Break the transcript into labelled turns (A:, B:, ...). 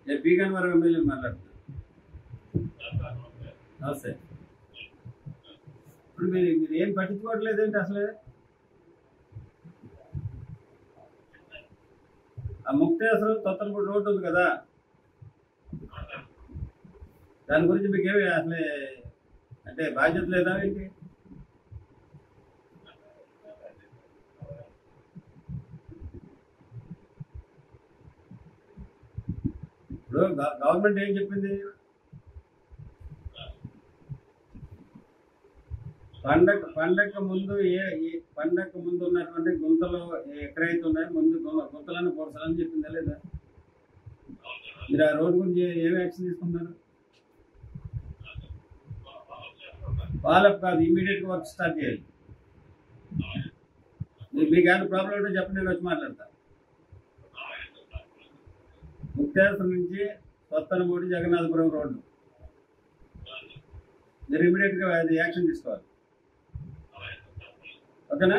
A: నేను P Gannavaram MLA మాట్లాడుతున్నాను. నమస్తే. ఇప్పుడు మీరు ఏం పట్టించుకోవట్లేదేంటి అసలే? ఆ ముక్తేశ్వరం తొత్తలపూడి రోడ్డు ఉంది కదా, దాని గురించి మీకేమి అసలే అంటే బాధ్యత లేదా ఏంటి? ఇప్పుడు గవర్నమెంట్ ఏం చెప్పింది? పండగ ముందు పండగ ముందు ఉన్నటువంటి గుంతలు ఎక్కడైతే ఉన్నాయో ముందు గుంతలను పొడసాలని చెప్పిందా లేదా? మీరు ఆ రోడ్డు గురించి ఏం యాక్షన్ తీసుకున్నారు? ఫాలోఅప్ కాదు, ఇమీడియట్గా వర్క్ స్టార్ట్ చేయాలి. మీకు ఏమైనా ప్రాబ్లం ఉంటే చెప్పండి, నేను వచ్చి మాట్లాడతా. ముక్తేశ్వరం నుంచి కొత్తనమూడి జగన్నాథపురం రోడ్డు మీరు ఇమీడియట్గా అది యాక్షన్ తీసుకోవాలి. ఓకేనా?